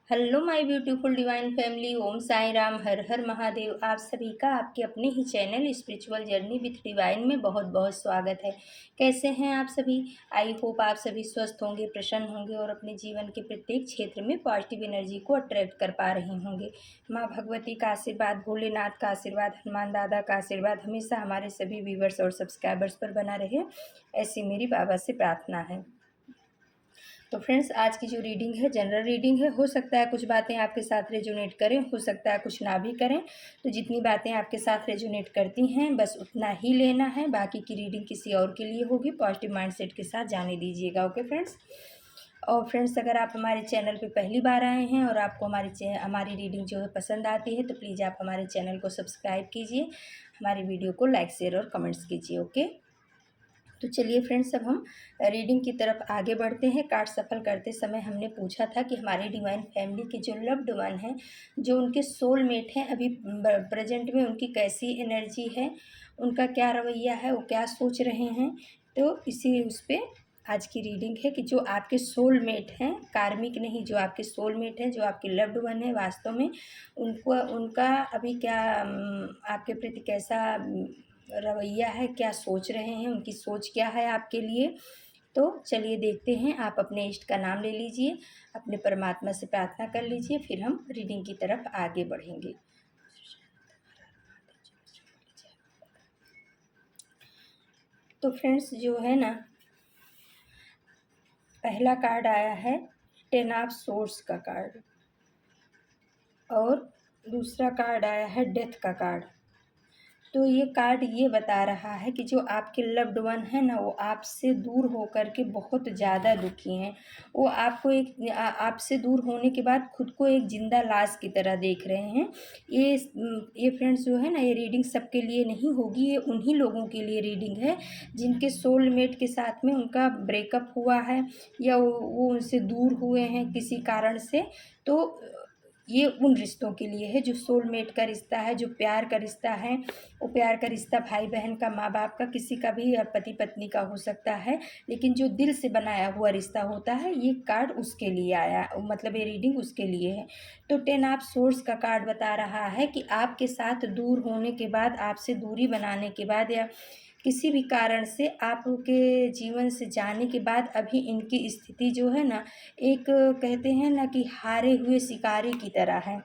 Hello my beautiful divine family. Om Sai Ram, Har Har Mahadev. आप सभी का आपके अपने ही channel spiritual journey with divine में बहुत बहुत स्वागत है। कैसे हैं आप सभी? आई होप आप सभी स्वस्थ होंगे, प्रसन्न होंगे और अपने जीवन के प्रत्येक क्षेत्र में पॉजिटिव एनर्जी को अट्रैक्ट कर पा रहे होंगे। माँ भगवती का आशीर्वाद, भोलेनाथ का आशीर्वाद, हनुमान दादा का आशीर्वाद हमेशा हमारे सभी व्यूवर्स और सब्सक्राइबर्स पर बना रहे, ऐसी मेरी बाबा से प्रार्थना है। तो फ्रेंड्स, आज की जो रीडिंग है जनरल रीडिंग है। हो सकता है कुछ बातें आपके साथ रेजोनेट करें, हो सकता है कुछ ना भी करें। तो जितनी बातें आपके साथ रेजोनेट करती हैं बस उतना ही लेना है। बाकी की रीडिंग किसी और के लिए होगी। पॉजिटिव माइंडसेट के साथ जाने दीजिएगा। Okay friends. और फ्रेंड्स, अगर आप हमारे चैनल पे पहली बार आए हैं और आपको हमारी रीडिंग जो है पसंद आती है तो प्लीज़ आप हमारे चैनल को सब्सक्राइब कीजिए, हमारी वीडियो को लाइक शेयर और कमेंट्स कीजिए। ओके। तो चलिए फ्रेंड्स, अब हम रीडिंग की तरफ आगे बढ़ते हैं। कार्ड सफल करते समय हमने पूछा था कि हमारी डिवाइन फैमिली के जो लव्ड वन हैं, जो उनके सोलमेट हैं, अभी प्रेजेंट में उनकी कैसी एनर्जी है, उनका क्या रवैया है, वो क्या सोच रहे हैं। तो इसी उस पर आज की रीडिंग है कि जो आपके सोलमेट हैं, कार्मिक नहीं, जो आपके सोलमेट हैं, जो आपके लव्ड वन है, वास्तव में उनको उनका अभी क्या आपके प्रति कैसा रवैया है, क्या सोच रहे हैं, उनकी सोच क्या है आपके लिए। तो चलिए देखते हैं। आप अपने इष्ट का नाम ले लीजिए, अपने परमात्मा से प्रार्थना कर लीजिए, फिर हम रीडिंग की तरफ आगे बढ़ेंगे। तो फ्रेंड्स, जो है ना, पहला कार्ड आया है टेन ऑफ सोर्स का कार्ड और दूसरा कार्ड आया है डेथ का कार्ड। तो ये कार्ड ये बता रहा है कि जो आपके लव्ड वन है ना, वो आपसे दूर होकर के बहुत ज़्यादा दुखी हैं। वो आपको आपसे दूर होने के बाद खुद को एक जिंदा लाश की तरह देख रहे हैं। ये फ्रेंड्स, जो है ना, ये रीडिंग सबके लिए नहीं होगी। ये उन्हीं लोगों के लिए रीडिंग है जिनके सोलमेट के साथ में उनका ब्रेकअप हुआ है या वो उनसे दूर हुए हैं किसी कारण से। तो ये उन रिश्तों के लिए है जो सोलमेट का रिश्ता है, जो प्यार का रिश्ता है। वो प्यार का रिश्ता भाई बहन का, माँ बाप का, किसी का भी पति पत्नी का हो सकता है, लेकिन जो दिल से बनाया हुआ रिश्ता होता है, ये कार्ड उसके लिए आया, मतलब ये रीडिंग उसके लिए है। तो टेन ऑफ सोर्स का कार्ड बता रहा है कि आपके साथ दूर होने के बाद, आपसे दूरी बनाने के बाद या किसी भी कारण से आपके जीवन से जाने के बाद अभी इनकी स्थिति जो है ना, एक कहते हैं ना कि हारे हुए शिकारी की तरह है।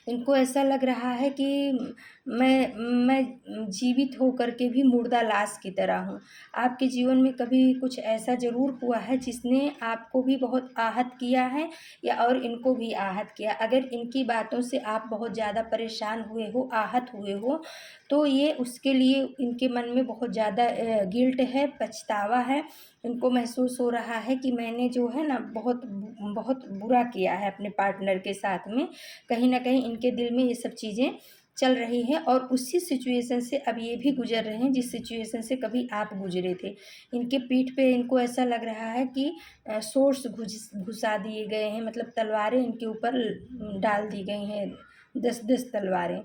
इनको ऐसा लग रहा है कि मैं जीवित होकर के भी मुर्दा लाश की तरह हूँ। आपके जीवन में कभी कुछ ऐसा ज़रूर हुआ है जिसने आपको भी बहुत आहत किया है या और इनको भी आहत किया। अगर इनकी बातों से आप बहुत ज़्यादा परेशान हुए हो, आहत हुए हो, तो ये उसके लिए इनके मन में बहुत ज़्यादा गिल्ट है, पछतावा है। इनको महसूस हो रहा है कि मैंने जो है ना बहुत बहुत बुरा किया है अपने पार्टनर के साथ में। कहीं ना कहीं इनके दिल में ये सब चीज़ें चल रही हैं और उसी सिचुएशन से अब ये भी गुजर रहे हैं जिस सिचुएशन से कभी आप गुजरे थे। इनके पीठ पे इनको ऐसा लग रहा है कि सोर्स घुसा दिए गए हैं, मतलब तलवारें इनके ऊपर डाल दी गई हैं, 10-10 तलवारें।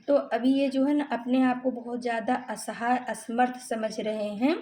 तो अभी ये जो है ना, अपने आप को बहुत ज़्यादा असहाय, असमर्थ समझ रहे हैं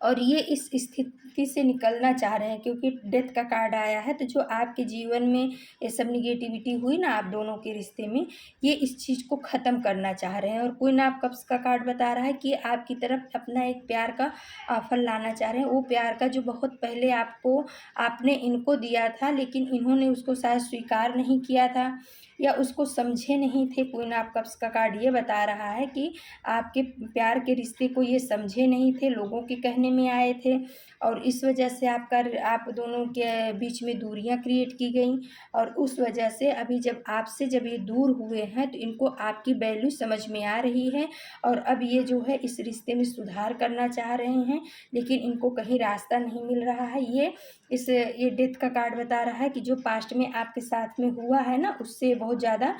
और ये इस स्थिति से निकलना चाह रहे हैं, क्योंकि डेथ का कार्ड आया है। तो जो आपके जीवन में ये सब निगेटिविटी हुई ना आप दोनों के रिश्ते में, ये इस चीज़ को ख़त्म करना चाह रहे हैं। और क्वीन ऑफ कप्स का कार्ड बता रहा है कि आपकी तरफ अपना एक प्यार का ऑफर लाना चाह रहे हैं। वो प्यार का जो बहुत पहले आपने इनको दिया था, लेकिन इन्होंने उसको शायद स्वीकार नहीं किया था या उसको समझे नहीं थे। क्वीन ऑफ कप्स का कार्ड ये बता रहा है कि आपके प्यार के रिश्ते को ये समझे नहीं थे, लोगों के कहने में आए थे और इस वजह से आप दोनों के बीच में दूरियां क्रिएट की गई। और उस वजह से अभी जब ये दूर हुए हैं तो इनको आपकी वैल्यू समझ में आ रही है और अब ये जो है इस रिश्ते में सुधार करना चाह रहे हैं, लेकिन इनको कहीं रास्ता नहीं मिल रहा है। ये डेथ का कार्ड बता रहा है कि जो पास्ट में आपके साथ में हुआ है ना, उससे बहुत ज़्यादा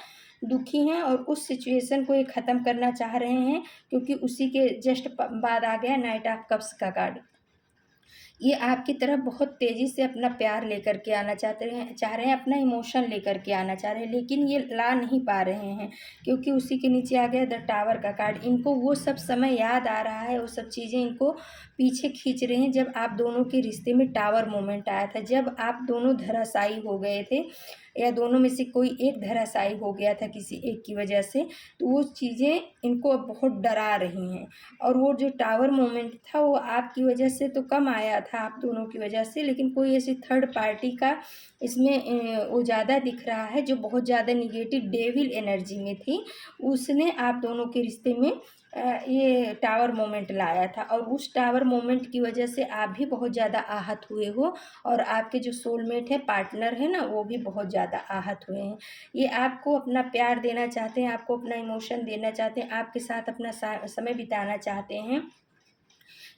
दुखी हैं और उस सिचुएशन को ये ख़त्म करना चाह रहे हैं, क्योंकि उसी के जस्ट बाद आ गया नाइट ऑफ कप्स का कार्ड। ये आपकी तरफ बहुत तेज़ी से अपना प्यार लेकर के आना चाह रहे हैं, अपना इमोशन लेकर के आना चाह रहे हैं, लेकिन ये ला नहीं पा रहे हैं, क्योंकि उसी के नीचे आ गया द टावर का कार्ड। इनको वो सब समय याद आ रहा है, वो सब चीज़ें इनको पीछे खींच रहे हैं, जब आप दोनों के रिश्ते में टावर मोमेंट आया था, जब आप दोनों धराशायी हो गए थे, या दोनों में से कोई एक धराशायी हो गया था किसी एक की वजह से, तो वो चीज़ें इनको अब बहुत डरा रही हैं। और वो जो टावर मोमेंट था, वो आपकी वजह से तो कम आया था, आप दोनों की वजह से, लेकिन कोई ऐसी थर्ड पार्टी का इसमें वो ज़्यादा दिख रहा है, जो बहुत ज़्यादा निगेटिव डेविल एनर्जी में थी। उसने आप दोनों के रिश्ते में ये टावर मोमेंट लाया था, और उस टावर मोमेंट की वजह से आप भी बहुत ज़्यादा आहत हुए हो, और आपके जो सोलमेट है, पार्टनर है ना, वो भी बहुत ज़्यादा आहत हुए हैं। ये आपको अपना प्यार देना चाहते हैं, आपको अपना इमोशन देना चाहते हैं, आपके साथ अपना समय बिताना चाहते हैं।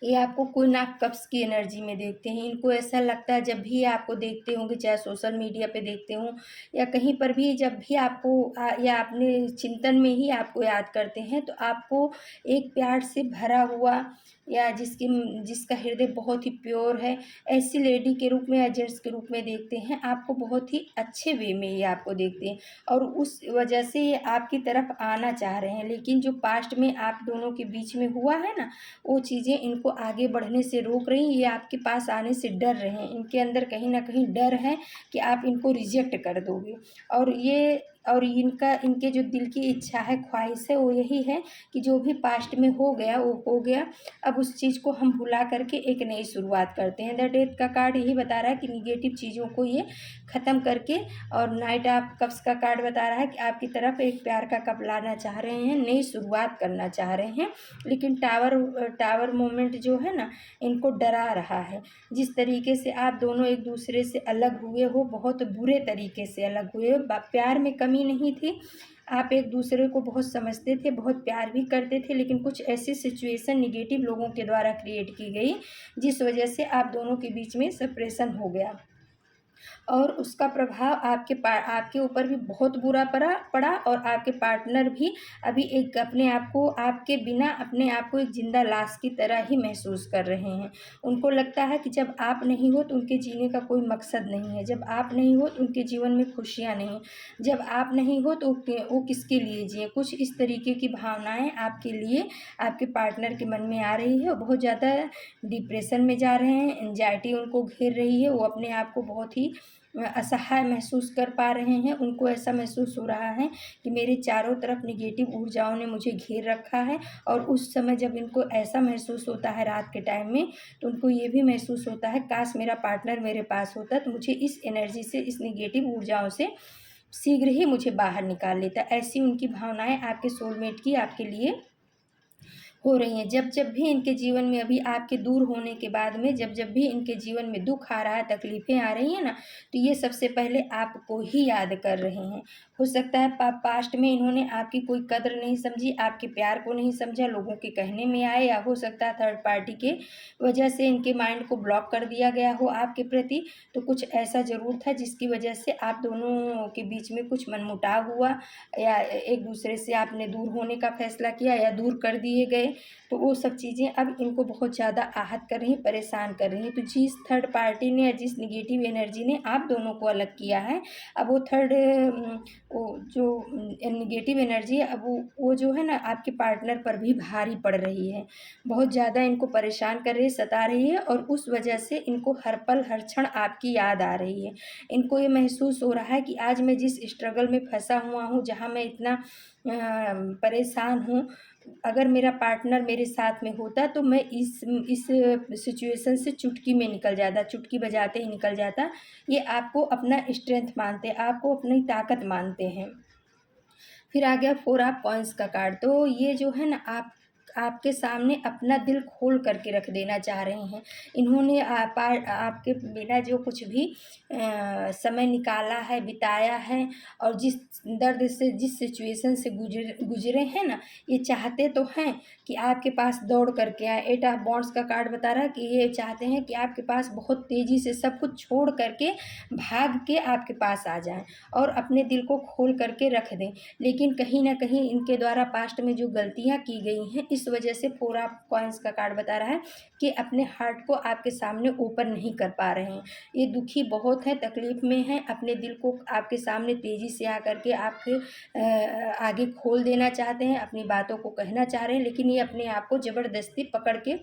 ये आपको कोई नाक कब्ज़ की एनर्जी में देखते हैं। इनको ऐसा लगता है, जब भी आपको देखते होंगे, चाहे सोशल मीडिया पे देखते हों या कहीं पर भी, जब भी आपको या अपने चिंतन में ही आपको याद करते हैं, तो आपको एक प्यार से भरा हुआ, या जिसका हृदय बहुत ही प्योर है, ऐसी लेडी के रूप में या जेंट्स के रूप में देखते हैं। आपको बहुत ही अच्छे वे में ये आपको देखते हैं, और उस वजह से ये आपकी तरफ आना चाह रहे हैं। लेकिन जो पास्ट में आप दोनों के बीच में हुआ है ना, वो चीज़ें इनको आगे बढ़ने से रोक रही हैं, ये आपके पास आने से डर रहे हैं। इनके अंदर कहीं न कहीं डर है कि आप इनको रिजेक्ट कर दोगे, और इनके जो दिल की इच्छा है, ख्वाहिश है, वो यही है कि जो भी पास्ट में हो गया, वो हो गया। अब उस चीज़ को हम भुला करके एक नई शुरुआत करते हैं। द डेथ का कार्ड यही बता रहा है कि निगेटिव चीज़ों को ये ख़त्म करके, और नाइट ऑफ कप्स का कार्ड बता रहा है कि आपकी तरफ एक प्यार का कप लाना चाह रहे हैं, नई शुरुआत करना चाह रहे हैं। लेकिन टावर मोमेंट जो है ना, इनको डरा रहा है। जिस तरीके से आप दोनों एक दूसरे से अलग हुए हो, बहुत बुरे तरीके से अलग हुए हो। प्यार में कमी नहीं थी, आप एक दूसरे को बहुत समझते थे, बहुत प्यार भी करते थे, लेकिन कुछ ऐसी सिचुएशन निगेटिव लोगों के द्वारा क्रिएट की गई, जिस वजह से आप दोनों के बीच में सेपरेशन हो गया, और उसका प्रभाव आपके ऊपर भी बहुत बुरा पड़ा, और आपके पार्टनर भी अभी एक अपने आप को, आपके बिना अपने आप को एक ज़िंदा लाश की तरह ही महसूस कर रहे हैं। उनको लगता है कि जब आप नहीं हो तो उनके जीने का कोई मकसद नहीं है, जब आप नहीं हो तो उनके जीवन में खुशियाँ नहीं, जब आप नहीं हो तो वो किसके लिए जिएँ। कुछ इस तरीके की भावनाएँ आपके लिए, आपके पार्टनर के मन में आ रही है, और बहुत ज़्यादा डिप्रेशन में जा रहे हैं, एंग्जायटी उनको घेर रही है, वो अपने आप को बहुत ही असहाय महसूस कर पा रहे हैं। उनको ऐसा महसूस हो रहा है कि मेरे चारों तरफ नेगेटिव ऊर्जाओं ने मुझे घेर रखा है, और उस समय जब इनको ऐसा महसूस होता है रात के टाइम में, तो उनको ये भी महसूस होता है, काश मेरा पार्टनर मेरे पास होता तो मुझे इस एनर्जी से, इस नेगेटिव ऊर्जाओं से शीघ्र ही मुझे बाहर निकाल लेता। ऐसी उनकी भावनाएं आपके सोलमेट की आपके लिए हो रही हैं। जब जब भी इनके जीवन में, अभी आपके दूर होने के बाद में, जब जब भी इनके जीवन में दुख आ रहा है, तकलीफ़ें आ रही हैं ना, तो ये सबसे पहले आपको ही याद कर रहे हैं। हो सकता है पास्ट में इन्होंने आपकी कोई कद्र नहीं समझी, आपके प्यार को नहीं समझा, लोगों के कहने में आए, या हो सकता है थर्ड पार्टी के वजह से इनके माइंड को ब्लॉक कर दिया गया हो आपके प्रति। तो कुछ ऐसा ज़रूर था जिसकी वजह से आप दोनों के बीच में कुछ मनमुटाव हुआ, या एक दूसरे से आपने दूर होने का फैसला किया, या दूर कर दिए गए। तो वो सब चीज़ें अब इनको बहुत ज़्यादा आहत कर रही हैं, परेशान कर रही हैं। तो जिस थर्ड पार्टी ने, या जिस नेगेटिव एनर्जी ने आप दोनों को अलग किया है, अब वो वो जो नेगेटिव एनर्जी है, अब वो जो है ना, आपके पार्टनर पर भी भारी पड़ रही है, बहुत ज़्यादा इनको परेशान कर रही है, सता रही है, और उस वजह से इनको हर पल हर क्षण आपकी याद आ रही है। इनको ये महसूस हो रहा है कि आज मैं जिस स्ट्रगल में फंसा हुआ हूँ, जहाँ मैं इतना परेशान हूँ, अगर मेरा पार्टनर मेरे साथ में होता तो मैं इस सिचुएशन से चुटकी में निकल जाता, चुटकी बजाते ही निकल जाता। ये आपको अपना स्ट्रेंथ मानते हैं, आपको अपनी ताकत मानते हैं। फिर आ गया फोर ऑफ कॉइन्स का कार्ड। तो ये जो है ना, आपके सामने अपना दिल खोल करके रख देना चाह रहे हैं। इन्होंने आपके बिना जो कुछ भी समय निकाला है, बिताया है, और जिस दर्द से, जिस सिचुएशन से गुजरे हैं ना, ये चाहते तो हैं कि आपके पास दौड़ करके आए। एट ऑफ वॉन्ड्स का कार्ड बता रहा है कि ये चाहते हैं कि आपके पास बहुत तेज़ी से सब कुछ छोड़ करके, भाग के आपके पास आ जाएं, और अपने दिल को खोल करके रख दें। लेकिन कहीं न कहीं इनके द्वारा पास्ट में जो गलतियाँ की गई हैं, इस वजह से फोर ऑफ कॉइन्स का कार्ड बता रहा है कि अपने हार्ट को आपके सामने ओपन नहीं कर पा रहे हैं। ये दुखी बहुत हैं, तकलीफ़ में हैं, अपने दिल को आपके सामने तेज़ी से आकर के आपके आगे खोल देना चाहते हैं, अपनी बातों को कहना चाह रहे हैं, लेकिन ये अपने आप को ज़बरदस्ती पकड़ के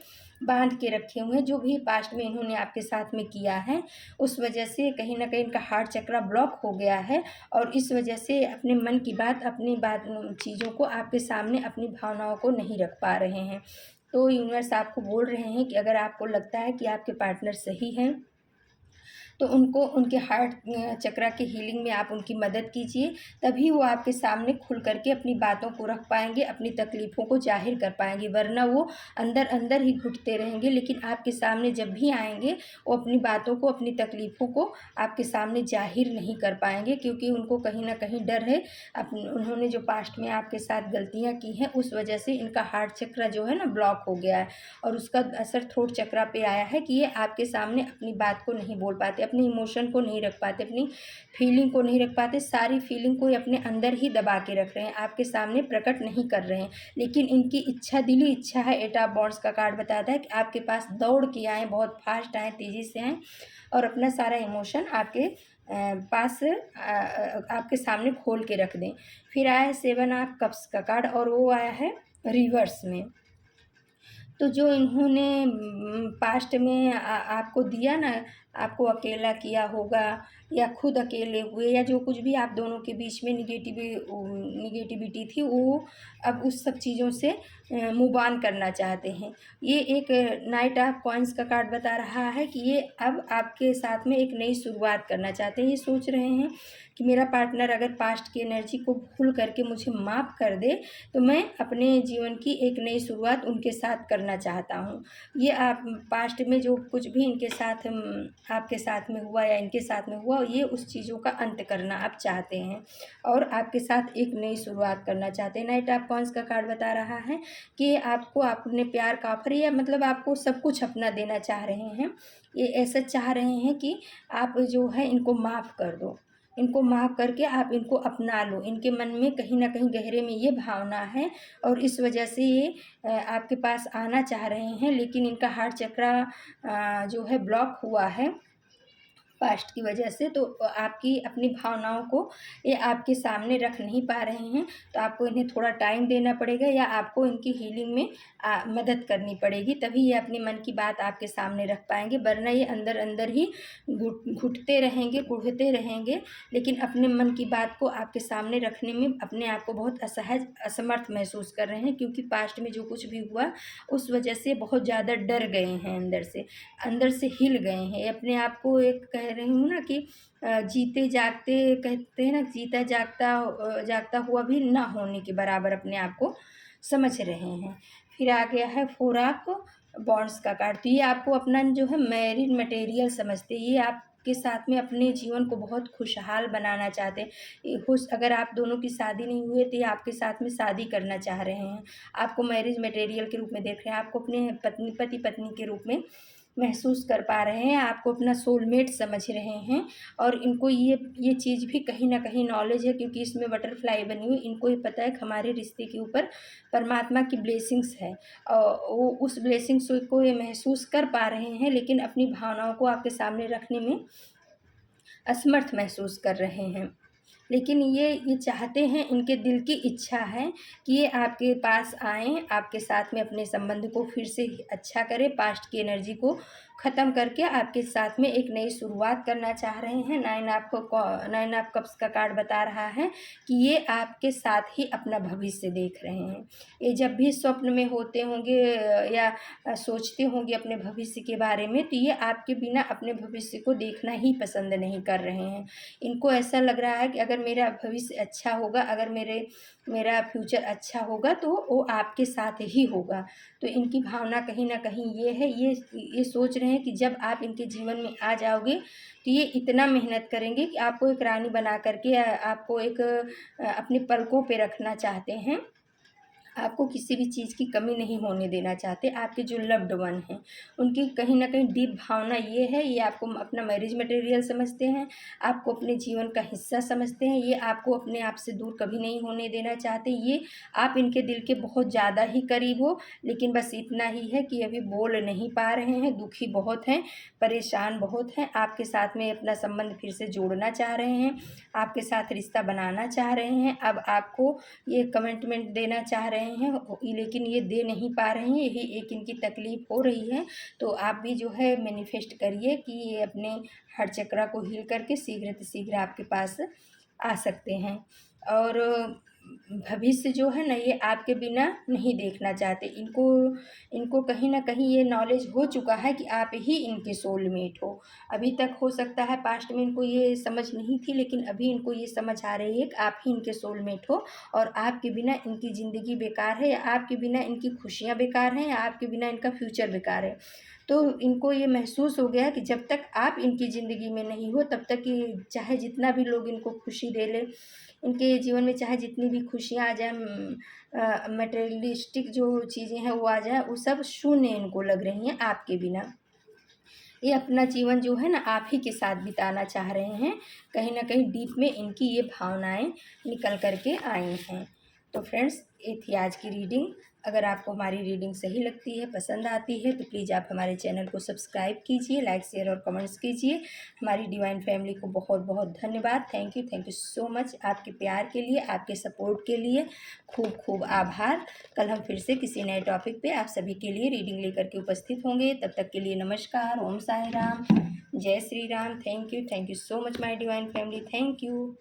बांध के रखे हुए हैं। जो भी पास्ट में इन्होंने आपके साथ में किया है, उस वजह से कहीं न कहीं इनका हार्ट चक्र ब्लॉक हो गया है, और इस वजह से अपने मन की बात, अपनी बात, चीज़ों को आपके सामने, अपनी भावनाओं को नहीं रख पा रहे हैं। तो यूनिवर्स आपको बोल रहे हैं कि अगर आपको लगता है कि आपके पार्टनर सही हैं, तो उनको उनके हार्ट चक्र के हीलिंग में आप उनकी मदद कीजिए, तभी वो आपके सामने खुल कर के अपनी बातों को रख पाएँगे, अपनी तकलीफ़ों को ज़ाहिर कर पाएँगे, वरना वो अंदर अंदर ही घुटते रहेंगे। लेकिन आपके सामने जब भी आएँगे, वो अपनी बातों को, अपनी तकलीफ़ों को आपके सामने ज़ाहिर नहीं कर पाएँगे, क्योंकि उनको कहीं न कहीं डर है। उन्होंने जो पास्ट में आपके साथ गलतियाँ की हैं, उस वजह से इनका हार्ट चक्र जो है ना ब्लॉक हो गया है, और उसका असर थ्रोट चक्र पे आया है कि ये आपके सामने अपनी बात को नहीं बोल पाते, अपने इमोशन को नहीं रख पाते, अपनी फीलिंग को नहीं रख पाते, सारी फीलिंग को ये अपने अंदर ही दबा के रख रहे हैं, आपके सामने प्रकट नहीं कर रहे हैं। लेकिन इनकी इच्छा, दिली इच्छा है, एट ऑफ वॉन्ड्स का कार्ड बताता है कि आपके पास दौड़ के आएँ, बहुत फास्ट आएँ, तेज़ी से आएँ, और अपना सारा इमोशन आपके पास आपके सामने खोल के रख दें। फिर आया है 7 ऑफ कप्स का कार्ड, और वो आया है रिवर्स में। तो जो इन्होंने पास्ट में आपको दिया ना, आपको अकेला किया होगा, या खुद अकेले हुए, या जो कुछ भी आप दोनों के बीच में निगेटिविटी थी, वो अब उस सब चीज़ों से मूव ऑन करना चाहते हैं। ये एक नाइट ऑफ कॉइन्स का कार्ड बता रहा है कि ये अब आपके साथ में एक नई शुरुआत करना चाहते हैं। ये सोच रहे हैं कि मेरा पार्टनर अगर पास्ट की एनर्जी को भूल करके मुझे माफ़ कर दे, तो मैं अपने जीवन की एक नई शुरुआत उनके साथ करना चाहता हूँ। ये आप पास्ट में जो कुछ भी इनके साथ आपके साथ में हुआ या इनके साथ में हुआ, ये उस चीज़ों का अंत करना आप चाहते हैं, और आपके साथ एक नई शुरुआत करना चाहते हैं। नाइट ऑफ कॉइन्स का कार्ड बता रहा है कि आपको अपने प्यार का ऑफर, या मतलब आपको सब कुछ अपना देना चाह रहे हैं। ये ऐसा चाह रहे हैं कि आप जो है इनको माफ़ कर दो, इनको माफ़ करके आप इनको अपना लो। इनके मन में कहीं न कहीं गहरे में ये भावना है, और इस वजह से ये आपके पास आना चाह रहे हैं, लेकिन इनका हार्ट चक्र जो है ब्लॉक हुआ है पास्ट की वजह से। तो आपकी अपनी भावनाओं को ये आपके सामने रख नहीं पा रहे हैं, तो आपको इन्हें थोड़ा टाइम देना पड़ेगा, या आपको इनकी हीलिंग में मदद करनी पड़ेगी, तभी ये अपने मन की बात आपके सामने रख पाएँगे, वरना ये अंदर अंदर ही घुटते रहेंगे, कुढ़ते रहेंगे, लेकिन अपने मन की बात को आपके सामने रखने में अपने आप को बहुत असहज, असमर्थ महसूस कर रहे हैं, क्योंकि पास्ट में जो कुछ भी हुआ, उस वजह से बहुत ज़्यादा डर गए हैं, अंदर से हिल गए हैं। अपने आप को एक कह रही हूँ ना कि जीते जागते, कहते हैं ना, जीता जागता हुआ भी ना होने के बराबर अपने आप को समझ रहे हैं। फिर आ गया है 4 ऑफ बॉन्ड्स का कार्ड। तो ये आपको अपना जो है मैरिड मटेरियल समझते हैं, ये आपके साथ में अपने जीवन को बहुत खुशहाल बनाना चाहते हैं। ये खुश, अगर आप दोनों की शादी नहीं हुई है, तो ये आपके साथ में शादी करना चाह रहे हैं, आपको मैरिज मटेरियल के रूप में देख रहे हैं, आपको अपने पति पत्नी के रूप में महसूस कर पा रहे हैं, आपको अपना सोलमेट समझ रहे हैं, और इनको ये चीज़ भी कहीं न कहीं नॉलेज है, क्योंकि इसमें बटरफ्लाई बनी हुई, इनको ये पता है कि हमारे रिश्ते के ऊपर परमात्मा की ब्लेसिंग्स है, और वो उस ब्लेसिंग्स को ये महसूस कर पा रहे हैं, लेकिन अपनी भावनाओं को आपके सामने रखने में असमर्थ महसूस कर रहे हैं। लेकिन ये चाहते हैं, इनके दिल की इच्छा है कि ये आपके पास आएँ, आपके साथ में अपने संबंध को फिर से अच्छा करें, पास्ट की एनर्जी को ख़त्म करके आपके साथ में एक नई शुरुआत करना चाह रहे हैं। 9 ऑफ कप्स का कार्ड बता रहा है कि ये आपके साथ ही अपना भविष्य देख रहे हैं। ये जब भी स्वप्न में होते होंगे या सोचते होंगे अपने भविष्य के बारे में, तो ये आपके बिना अपने भविष्य को देखना ही पसंद नहीं कर रहे हैं। इनको ऐसा लग रहा है कि अगर मेरा भविष्य अच्छा होगा, अगर मेरा फ्यूचर अच्छा होगा, तो वो आपके साथ ही होगा। तो इनकी भावना कहीं न कहीं ये है, ये सोच रहे हैं कि जब आप इनके जीवन में आ जाओगे, तो ये इतना मेहनत करेंगे कि आपको एक रानी बना कर के आपको एक अपने पलकों पे रखना चाहते हैं। आपको किसी भी चीज़ की कमी नहीं होने देना चाहते। आपके जो लव्ड वन हैं उनकी कहीं न कहीं डीप भावना ये है, ये आपको अपना मैरिज मटेरियल समझते हैं, आपको अपने जीवन का हिस्सा समझते हैं, ये आपको अपने आप से दूर कभी नहीं होने देना चाहते। ये आप इनके दिल के बहुत ज़्यादा ही करीब हो, लेकिन बस इतना ही है कि अभी बोल नहीं पा रहे हैं, दुखी बहुत हैं, परेशान बहुत हैं। आपके साथ में अपना संबंध फिर से जोड़ना चाह रहे हैं, आपके साथ रिश्ता बनाना चाह रहे हैं। अब आपको ये कमिटमेंट देना चाह रहे हैं, लेकिन ये दे नहीं पा रहे हैं, यही एक इनकी तकलीफ़ हो रही है। तो आप भी जो है मैनिफेस्ट करिए कि ये अपने हार्ट चक्रा को हील करके शीघ्र से शीघ्र आपके पास आ सकते हैं। और भविष्य जो है ना, ये आपके बिना नहीं देखना चाहते। इनको इनको कहीं न कहीं ये नॉलेज हो चुका है कि आप ही इनके सोलमेट हो। अभी तक हो सकता है पास्ट में इनको ये समझ नहीं थी, लेकिन अभी इनको ये समझ आ रही है कि आप ही इनके सोलमेट हो, और आपके बिना इनकी ज़िंदगी बेकार है, या आपके बिना इनकी खुशियाँ बेकार हैं, या आपके बिना इनका फ्यूचर बेकार है। तो इनको ये महसूस हो गया कि जब तक आप इनकी ज़िंदगी में नहीं हो, तब तक ये चाहे जितना भी लोग इनको खुशी दे लें, इनके जीवन में चाहे जितनी भी खुशियाँ आ जाएँ, मटेरियलिस्टिक जो चीज़ें हैं वो आ जाएँ, वो सब शून्य इनको लग रही हैं आपके बिना। ये अपना जीवन जो है ना आप ही के साथ बिताना चाह रहे हैं। कहीं न कहीं डीप में इनकी ये भावनाएँ निकल कर के आई हैं। तो फ्रेंड्स, ये थी आज की रीडिंग। अगर आपको हमारी रीडिंग सही लगती है, पसंद आती है, तो प्लीज़ आप हमारे चैनल को सब्सक्राइब कीजिए, लाइक, शेयर और कमेंट्स कीजिए। हमारी डिवाइन फैमिली को बहुत-बहुत धन्यवाद। थैंक यू सो मच आपके प्यार के लिए, आपके सपोर्ट के लिए खूब-खूब आभार। कल हम फिर से किसी नए टॉपिक पे आप सभी के लिए रीडिंग लेकर के उपस्थित होंगे। तब तक के लिए नमस्कार, ओम साई राम, जय Shri Ram. Thank you so much my divine family. Thank you.